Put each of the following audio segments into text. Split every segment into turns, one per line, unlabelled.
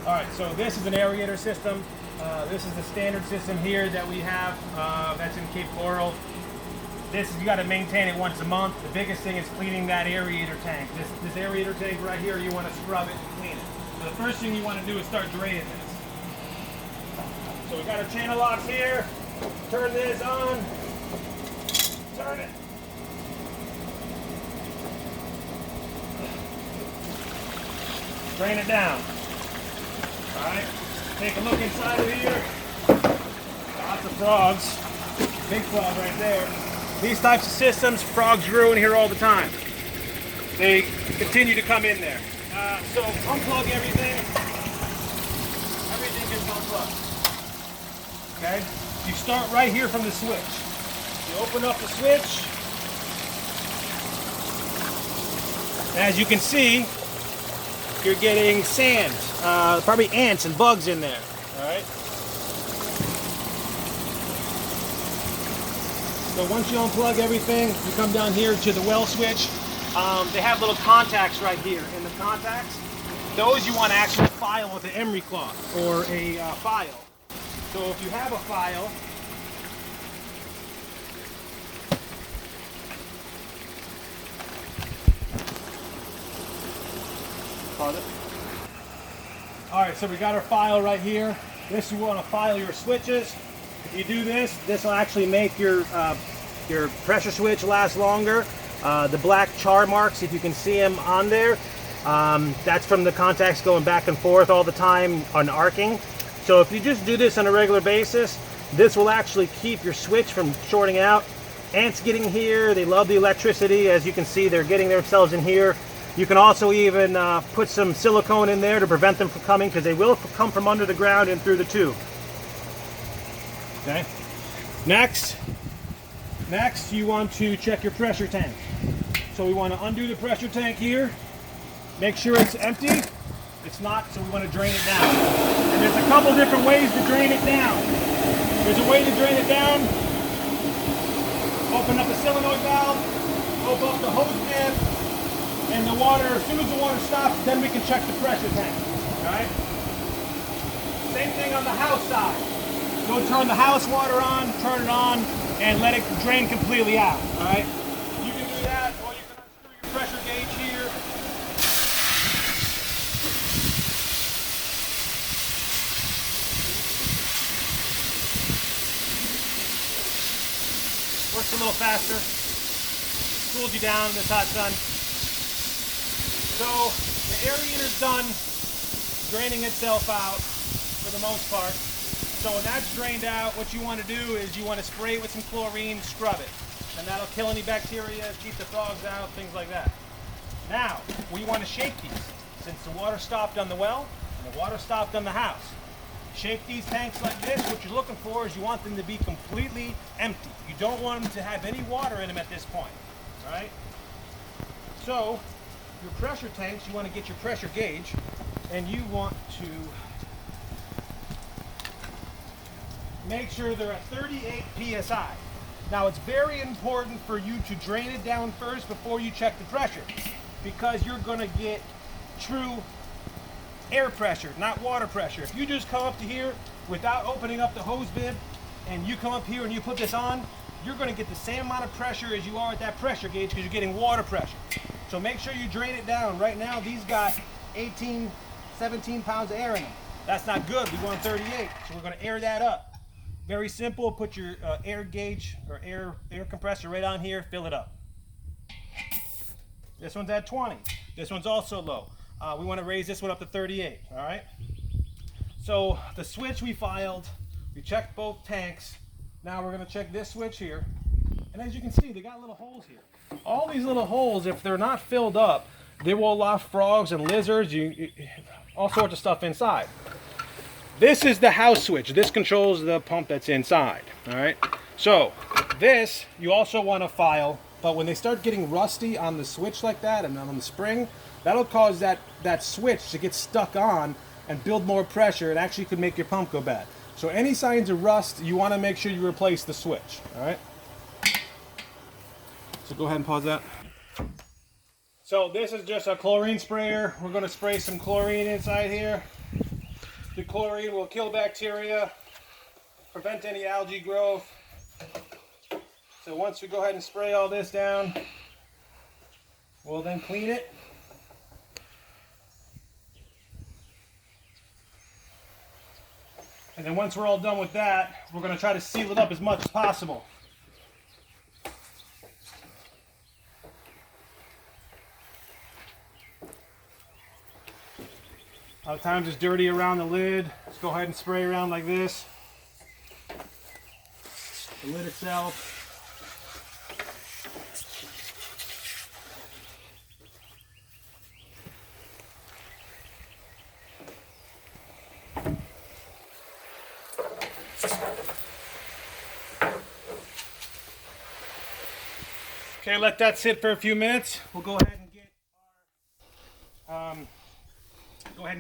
All right, so this is an aerator system. This is the standard system here that we have that's in Cape Coral. This is, you got to maintain it once a month. The biggest thing is cleaning that aerator tank. This aerator tank right here, you want to scrub it and clean it. So the first thing you want to do is start draining this. So we got our channel locks here. Turn this on. Turn it. Drain it down. Alright, take a look inside of here. Lots of frogs. Big frog right there. These types of systems, frogs grew in here all the time. They continue to come in there. So unplug everything. Everything gets unplugged. Okay? You start right here from the switch. You open up the switch. As you can see, you're getting sand, probably ants and bugs in there. All right. So once you unplug everything, you come down here to the well switch. They have little contacts right here. In the contacts, those you want to actually file with an emery cloth or a file. So if you have a file, pause it. All right, so we got our file right here. This, you want to file your switches. If you do this, this will actually make your pressure switch last longer. The black char marks, if you can see them on there, that's from the contacts going back and forth all the time on arcing. So if you just do this on a regular basis, this will actually keep your switch from shorting out. Ants getting here, they love the electricity. As you can see, they're getting themselves in here. You can also even put some silicone in there to prevent them from coming, because they will come from under the ground and through the tube. Okay. Next you want to check your pressure tank. So we want to undo the pressure tank here. Make sure it's empty. It's not, so we want to drain it down. And there's a couple different ways to drain it down. There's a way to drain it down. Open up the solenoid valve, open up the hose bib, and the water, as soon as the water stops, then we can check the pressure tank. Alright? Same thing on the house side. Go turn the house water on, turn it on, and let it drain completely out. Alright? You can do that, or you can unscrew your pressure gauge here. Works a little faster. Cools you down in this hot sun. So the aerator's done draining itself out for the most part. So when that's drained out, what you want to do is you want to spray it with some chlorine, scrub it. And that'll kill any bacteria, keep the frogs out, things like that. Now, we want to shake these. Since the water stopped on the well, and the water stopped on the house. Shake these tanks like this. What you're looking for is you want them to be completely empty. You don't want them to have any water in them at this point. All right? So, your pressure tanks, you want to get your pressure gauge, and you want to make sure they're at 38 psi. Now it's very important for you to drain it down first before you check the pressure, because you're going to get true air pressure, not water pressure. If you just come up to here without opening up the hose bib, and you come up here and you put this on, you're going to get the same amount of pressure as you are at that pressure gauge, because you're getting water pressure. So make sure you drain it down. Right now these got 18, 17 pounds of air in them. That's not good. We want 38, so we're going to air that up. Very simple. Put your air gauge or air compressor right on here, fill it up. This one's at 20. This one's also low. We want to raise this one up to 38. All right. So the switch we filed, we checked both tanks. Now we're going to check this switch here. And as you can see, they got little holes here. All these little holes, if they're not filled up, they will allow frogs and lizards, all sorts of stuff inside. This is the house switch. This controls the pump that's inside. All right. So this you also want to file, but when they start getting rusty on the switch like that and on the spring, that'll cause that switch to get stuck on and build more pressure. It actually could make your pump go bad. So any signs of rust, you want to make sure you replace the switch. All right. So go ahead and pause that. So this is just a chlorine sprayer. We're going to spray some chlorine inside here. The chlorine will kill bacteria, prevent any algae growth. So once we go ahead and spray all this down, we'll then clean it. And then once we're all done with that, we're going to try to seal it up as much as possible. A lot of times it's dirty around the lid. Let's go ahead and spray around like this. The lid itself. Okay, let that sit for a few minutes. We'll go ahead and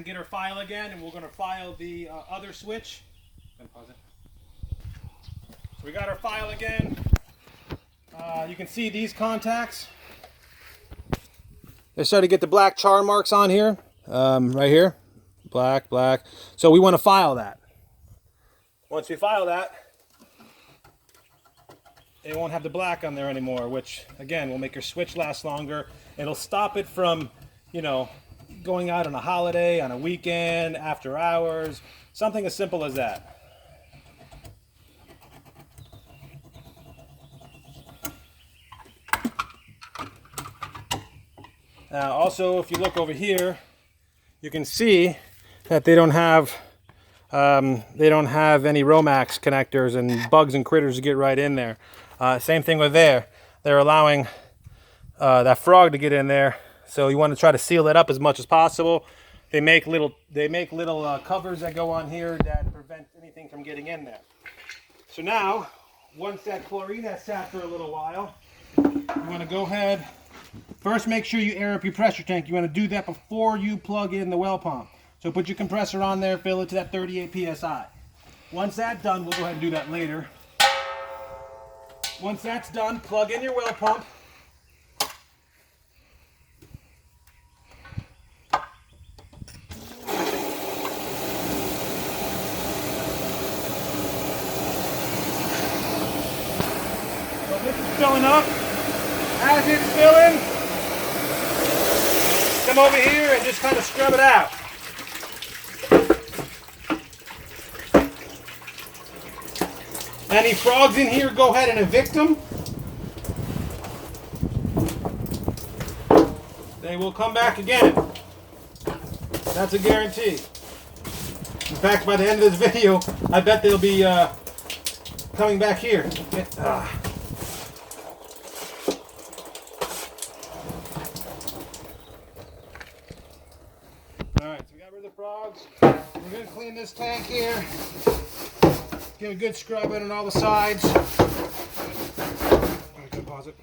get our file again, and we're going to file the other switch. Pause it. So we got our file again. You can see these contacts. They're starting to get the black char marks on here, right here, black. So we want to file that. Once we file that, it won't have the black on there anymore, which again will make your switch last longer. It'll stop it from, you know, going out on a holiday, on a weekend, after hours, something as simple as that. Now also, if you look over here, you can see that they don't have any Romax connectors and bugs and critters to get right in there. Same thing with there. They're allowing that frog to get in there, so you want to try to seal it up as much as possible. They make little covers that go on here that prevent anything from getting in there. So now, once that chlorine has sat for a little while, you want to go ahead. First, make sure you air up your pressure tank. You want to do that before you plug in the well pump. So put your compressor on there, fill it to that 38 psi. Once that's done, we'll go ahead and do that later. Once that's done, plug in your well pump. So this is filling up. As it's filling, come over here and just kind of scrub it out. Any frogs in here, go ahead and evict them. They will come back again. That's a guarantee. In fact, by the end of this video, I bet they'll be coming back here. Alright, so we got rid of the frogs. We're going to clean this tank here. Give a good scrub in on all the sides. Okay, pause it.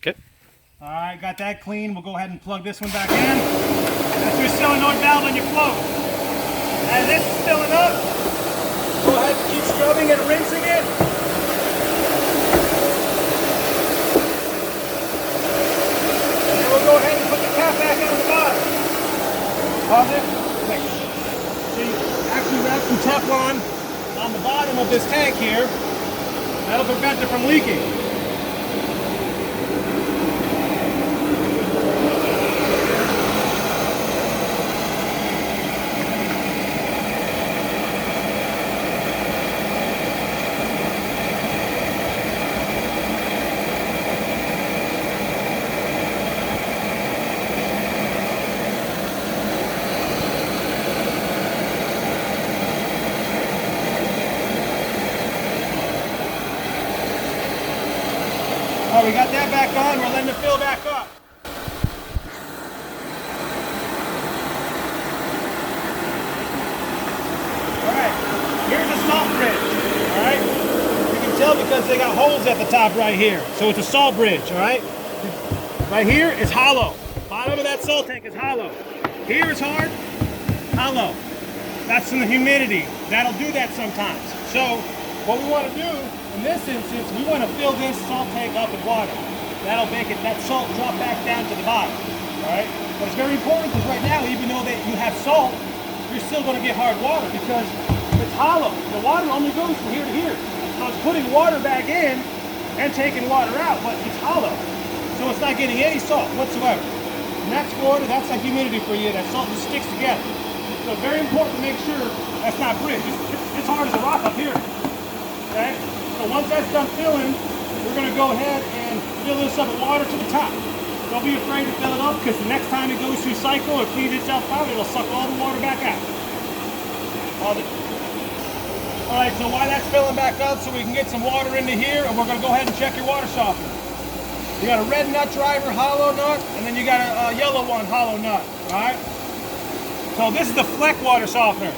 Okay. Alright, got that clean. We'll go ahead and plug this one back in. That's your solenoid valve on your float. As this is filling up, go ahead and keep scrubbing and rinsing it. And then we'll go ahead and put the cap back on the bottom. Pause it. Wait. So you actually wrap some Teflon on the bottom of this tank here. That'll prevent it from leaking. All right, we got that back on. We're letting it fill back up. All right, here's a salt bridge. All right, you can tell because they got holes at the top right here. So it's a salt bridge. All right, right here is hollow. Bottom of that salt tank is hollow. Here is hard, hollow. That's from the humidity. That'll do that sometimes. So what we want to do in this instance, we want to fill this salt tank up with water. That'll make it, that salt drop back down to the bottom. All right? But it's very important because right now, even though that you have salt, you're still going to get hard water because it's hollow. The water only goes from here to here. So it's putting water back in and taking water out, but it's hollow. So it's not getting any salt whatsoever. And that's water, that's that humidity for you. That salt just sticks together. So it's very important to make sure that's not bridge. It's hard as a rock up here. Okay? So once that's done filling, we're going to go ahead and fill this up with water to the top. Don't be afraid to fill it up because the next time it goes through cycle or cleans itself out, it'll suck all the water back out. Alright, so while that's filling back up so we can get some water into here, and we're going to go ahead and check your water softener. You got a red nut driver hollow nut, and then you got a yellow one hollow nut. Alright? So this is the Fleck water softener.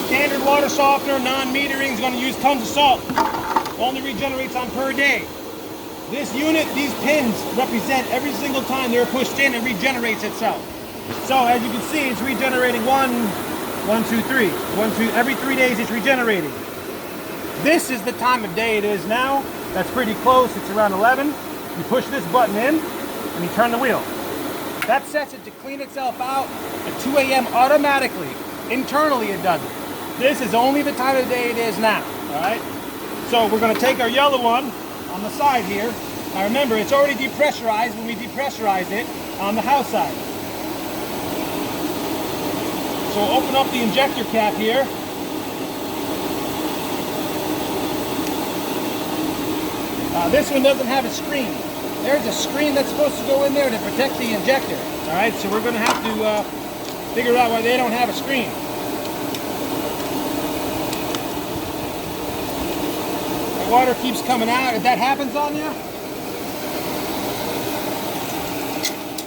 Standard water softener, non-metering, is going to use tons of salt. Only regenerates on per day. This unit, these pins represent every single time they're pushed in, it regenerates itself. So as you can see, it's regenerating every 3 days it's regenerating. This is the time of day it is now. That's pretty close, it's around 11. You push this button in and you turn the wheel. That sets it to clean itself out at 2 a.m. automatically. Internally it does it. This is only the time of day it is now, all right? So we're gonna take our yellow one on the side here. Now remember, it's already depressurized when we depressurize it on the house side. So open up the injector cap here. This one doesn't have a screen. There's a screen that's supposed to go in there to protect the injector. All right, so we're going to have to figure out why they don't have a screen. The water keeps coming out. If that happens on you,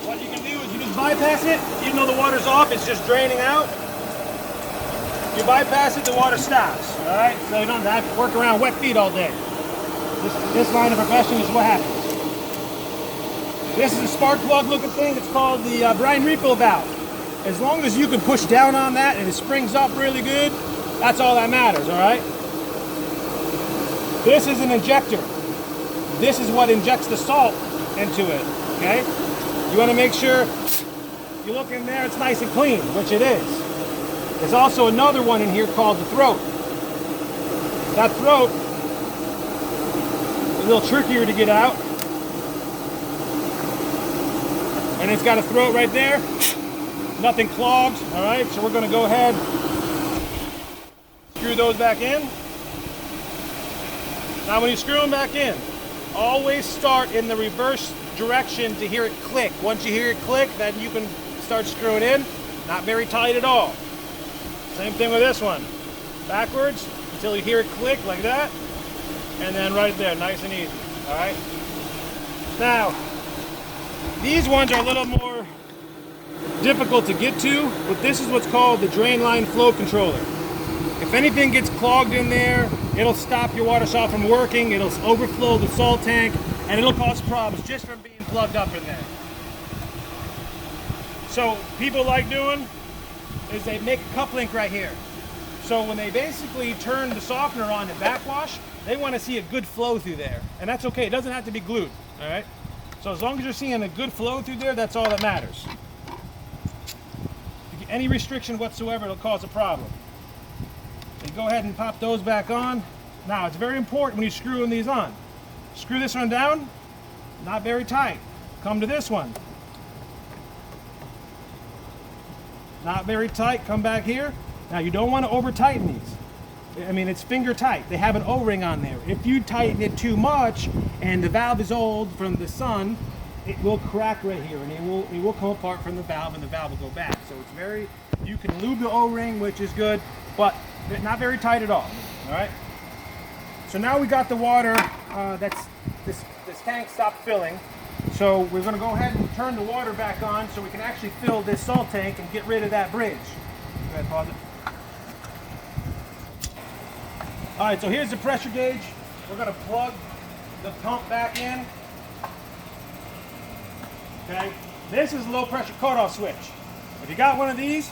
what you can do is you just bypass it. Even though the water's off, it's just draining out. You bypass it, the water stops. All right, so you don't have to work around wet feet all day. This line of profession is what happens. This is a spark plug looking thing. It's called the Brine refill valve. As long as you can push down on that and it springs up really good, that's all that matters, all right? This is an injector. This is what injects the salt into it, okay? You want to make sure you look in there, it's nice and clean, which it is. There's also another one in here called the throat. That throat is a little trickier to get out. And it's got a throat right there. Nothing clogged, all right? So we're gonna go ahead, screw those back in. Now when you screw them back in, always start in the reverse direction to hear it click. Once you hear it click, then you can start screwing in. Not very tight at all. Same thing with this one. Backwards until you hear it click like that. And then right there, nice and easy, all right? Now, these ones are a little more difficult to get to, but this is what's called the drain line flow controller. If anything gets clogged in there, it'll stop your water shop from working, it'll overflow the salt tank, and it'll cause problems just from being plugged up in there. So people like doing is they make a cup link right here. So when they basically turn the softener on to backwash, they want to see a good flow through there. And that's okay, it doesn't have to be glued, all right? So as long as you're seeing a good flow through there, that's all that matters. Any restriction whatsoever, it'll cause a problem. So you go ahead and pop those back on. Now, it's very important when you're screwing these on. Screw this one down, not very tight. Come to this one. Not very tight, come back here. Now, you don't want to over tighten these. I mean, it's finger tight. They have an O-ring on there. If you tighten it too much and the valve is old from the sun, it will crack right here and it will come apart from the valve and the valve will go back. So it's very, you can lube the O-ring, which is good, but not very tight at all right? So now we got the water, this tank stopped filling. So we're gonna go ahead and turn the water back on so we can actually fill this salt tank and get rid of that bridge. Go ahead, pause it. All right, so here's the pressure gauge. We're gonna plug the pump back in. Okay, this is a low pressure cutoff switch. If you got one of these,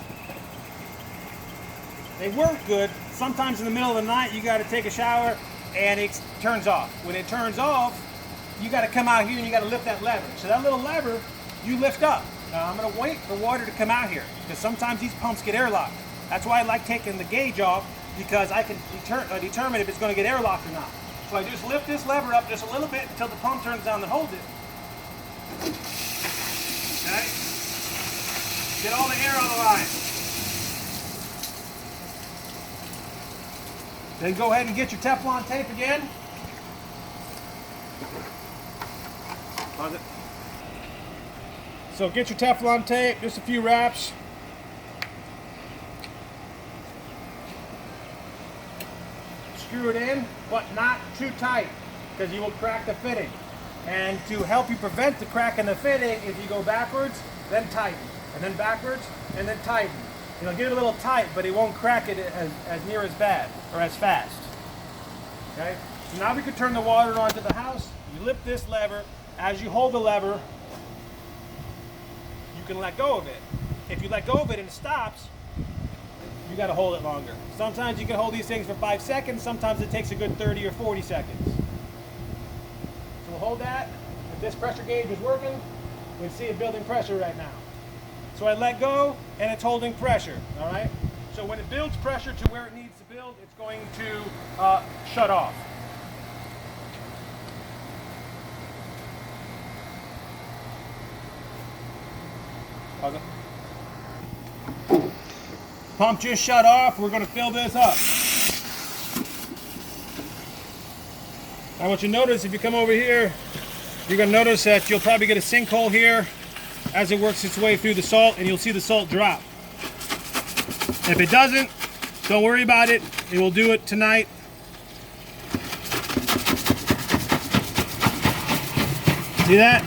they work good. Sometimes in the middle of the night, you gotta take a shower and it turns off. When it turns off, you gotta come out here and you gotta lift that lever. So that little lever, you lift up. Now I'm going to wait for water to come out here because sometimes these pumps get airlocked. That's why I like taking the gauge off, because I can determine if it's going to get airlocked or not. So I just lift this lever up just a little bit until the pump turns down and holds it. Okay? Get all the air on the line. Then go ahead and get your Teflon tape again. Pause it. So get your Teflon tape, just a few wraps. Screw it in, but not too tight, because you will crack the fitting. And to help you prevent the crack in the fitting, if you go backwards, then tighten, and then backwards, and then tighten. It'll get it a little tight, but it won't crack it as near as bad, or as fast. Okay? So now we can turn the water onto the house. You lift this lever. As you hold the lever, you can let go of it. If you let go of it and it stops, you got to hold it longer. Sometimes you can hold these things for 5 seconds. Sometimes it takes a good 30 or 40 seconds. So we'll hold that. If this pressure gauge is working, we can see it building pressure right now. So I let go, and it's holding pressure, all right? So when it builds pressure to where it needs to build, it's going to shut off. Pause it. Pump just shut off. We're going to fill this up. Now what you notice, if you come over here, you're going to notice that you'll probably get a sinkhole here as it works its way through the salt, and you'll see the salt drop. If it doesn't, don't worry about it. It will do it tonight. See that?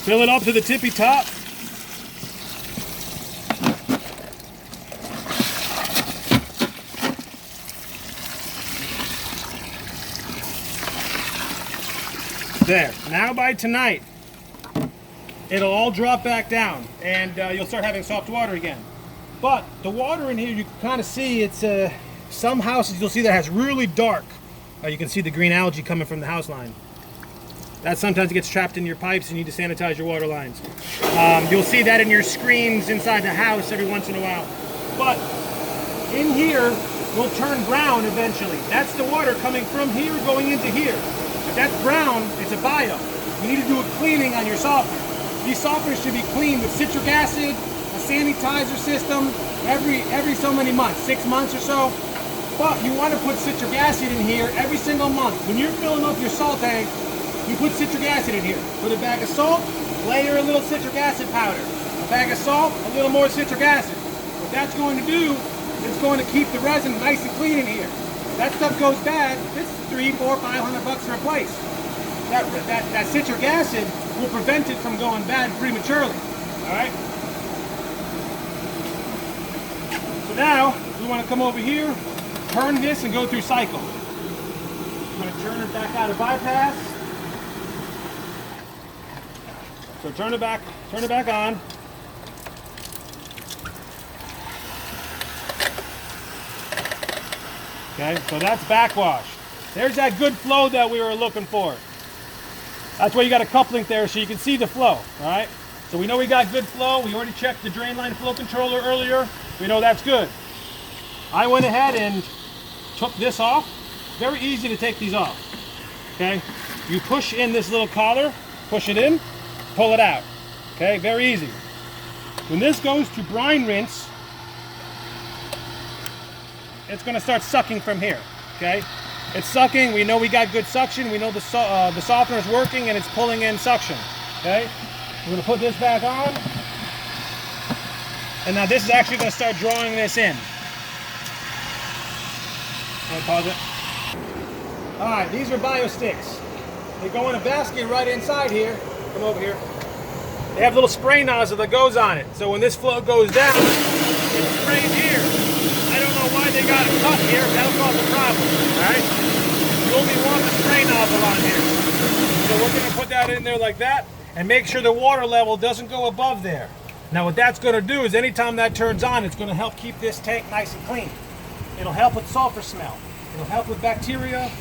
Fill it up to the tippy top. There. Now by tonight, it'll all drop back down, and you'll start having soft water again. But the water in here, you can kind of see it's some houses you'll see that has really dark. You can see the green algae coming from the house line. That sometimes gets trapped in your pipes and you need to sanitize your water lines. You'll see that in your screens inside the house every once in a while. But in here, will turn brown eventually. That's the water coming from here going into here. If that's brown, it's a bio. You need to do a cleaning on your softener. These softeners should be cleaned with citric acid, a sanitizer system, every so many months, 6 months or so. But you want to put citric acid in here every single month. When you're filling up your salt tank, you put citric acid in here. Put a bag of salt, layer a little citric acid powder. A bag of salt, a little more citric acid. What that's going to do, it's going to keep the resin nice and clean in here. If that stuff goes bad, it's $300, $400, $500 to replace. That citric acid will prevent it from going bad prematurely. All right? So now, we want to come over here, turn this and go through cycle. I'm going to turn it back out of bypass. So turn it back on. Okay, so that's backwash. There's that good flow that we were looking for. That's why you got a coupling there so you can see the flow, all right? So we know we got good flow. We already checked the drain line flow controller earlier. We know that's good. I went ahead and took this off. Very easy to take these off, okay? You push in this little collar, push it in, pull it out, okay? Very easy. When this goes to brine rinse, it's going to start sucking from here, okay? It's sucking. We know we got good suction. We know the softener is working and it's pulling in suction, okay? We're going to put this back on. And now this is actually going to start drawing this in. I'll pause it. All right, these are bio sticks. They go in a basket right inside here. Come over here. They have a little spray nozzle that goes on it. So when this flow goes down, it sprays here. I don't know why they got it cut here. That'll cause a problem. All right? You only want the spray nozzle on here. So we're going to put that in there like that and make sure the water level doesn't go above there. Now what that's going to do is anytime that turns on, it's going to help keep this tank nice and clean. It'll help with sulfur smell. It'll help with bacteria.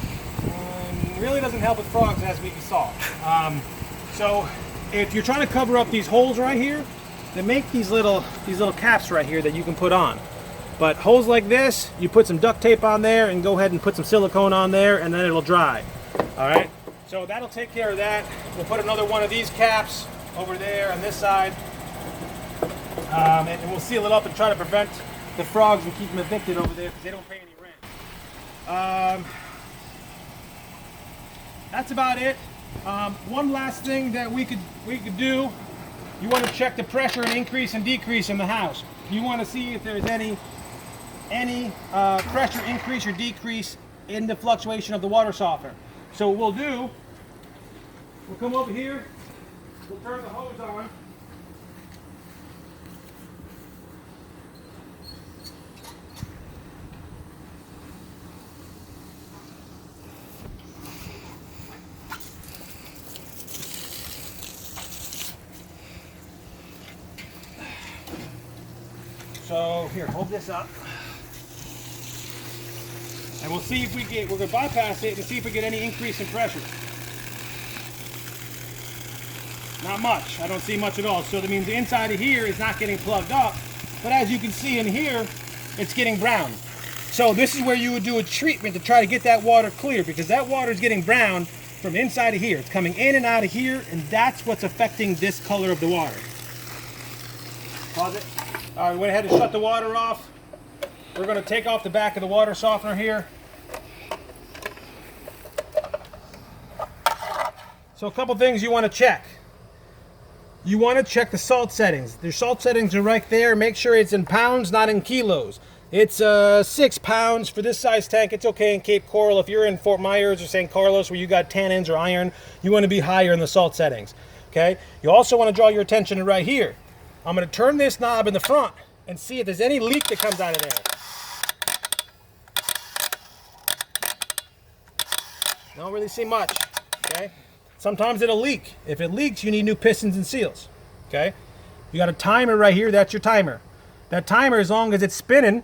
Really doesn't help with frogs as we saw. So if you're trying to cover up these holes right here, they make these little caps right here that you can put on. But holes like this, you put some duct tape on there and go ahead and put some silicone on there, and then it'll dry. All right. So that'll take care of that. We'll put another one of these caps over there on this side, and we'll seal it up and try to prevent the frogs and keep them evicted over there because they don't pay any rent. That's about it. One last thing that we could do. You want to check the pressure and increase and decrease in the house. You want to see if there's any pressure increase or decrease in the fluctuation of the water softener. So what we'll come over here, we'll turn the hose on. So here, hold this up. And we'll see if we're going to bypass it and see if we get any increase in pressure. Not much. I don't see much at all. So that means the inside of here is not getting plugged up. But as you can see in here, it's getting brown. So this is where you would do a treatment to try to get that water clear, because that water is getting brown from inside of here. It's coming in and out of here, and that's what's affecting this color of the water. Pause it. All right, we went ahead and shut the water off. We're going to take off the back of the water softener here. So a couple things you want to check. You want to check the salt settings. The salt settings are right there. Make sure it's in pounds, not in kilos. It's 6 pounds for this size tank. It's okay in Cape Coral. If you're in Fort Myers or St. Carlos where you got tannins or iron, you want to be higher in the salt settings. Okay. You also want to draw your attention to right here. I'm going to turn this knob in the front and see if there's any leak that comes out of there. Don't really see much. Okay. Sometimes it'll leak. If it leaks, you need new pistons and seals. Okay. You got a timer right here. That's your timer. That timer, as long as it's spinning,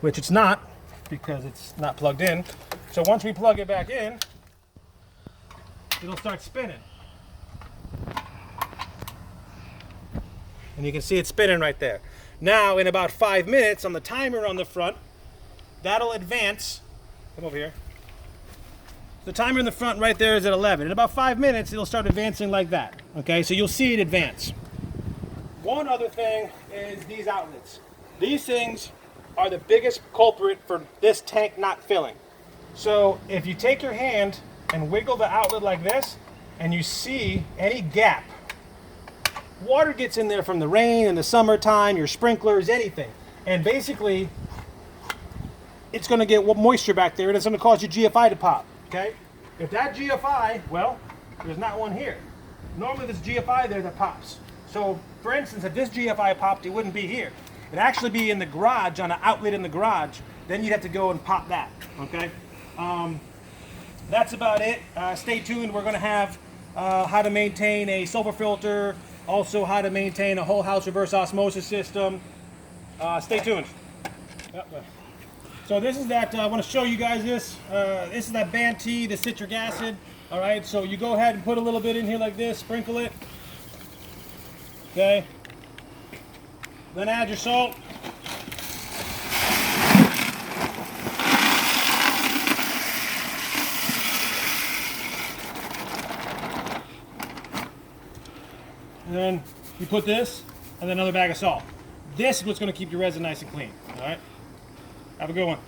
which it's not because it's not plugged in. So once we plug it back in, it'll start spinning. And you can see it spinning right there. Now, in about 5 minutes, on the timer on the front, that'll advance. Come over here. The timer in the front right there is at 11. In about 5 minutes, it'll start advancing like that. Okay, so you'll see it advance. One other thing is these outlets. These things are the biggest culprit for this tank not filling. So if you take your hand and wiggle the outlet like this, and you see any gap, water gets in there from the rain in the summertime, your sprinklers, anything. And basically, it's going to get moisture back there, and it's going to cause your GFI to pop. Okay? If that GFI, well, there's not one here. Normally there's GFI there that pops. So, for instance, if this GFI popped, it wouldn't be here. It'd actually be in the garage, on an outlet in the garage. Then you'd have to go and pop that. Okay? That's about it. Stay tuned. We're going to have how to maintain a sulfur filter, also how to maintain a whole house reverse osmosis system. Stay tuned. Yep. So this is that, I want to show you guys this. This is that Ban-T, the citric acid. All right, so you go ahead and put a little bit in here like this, sprinkle it. Okay. Then add your salt. And then you put this, and then another bag of salt. This is what's going to keep your resin nice and clean. All right. Have a good one.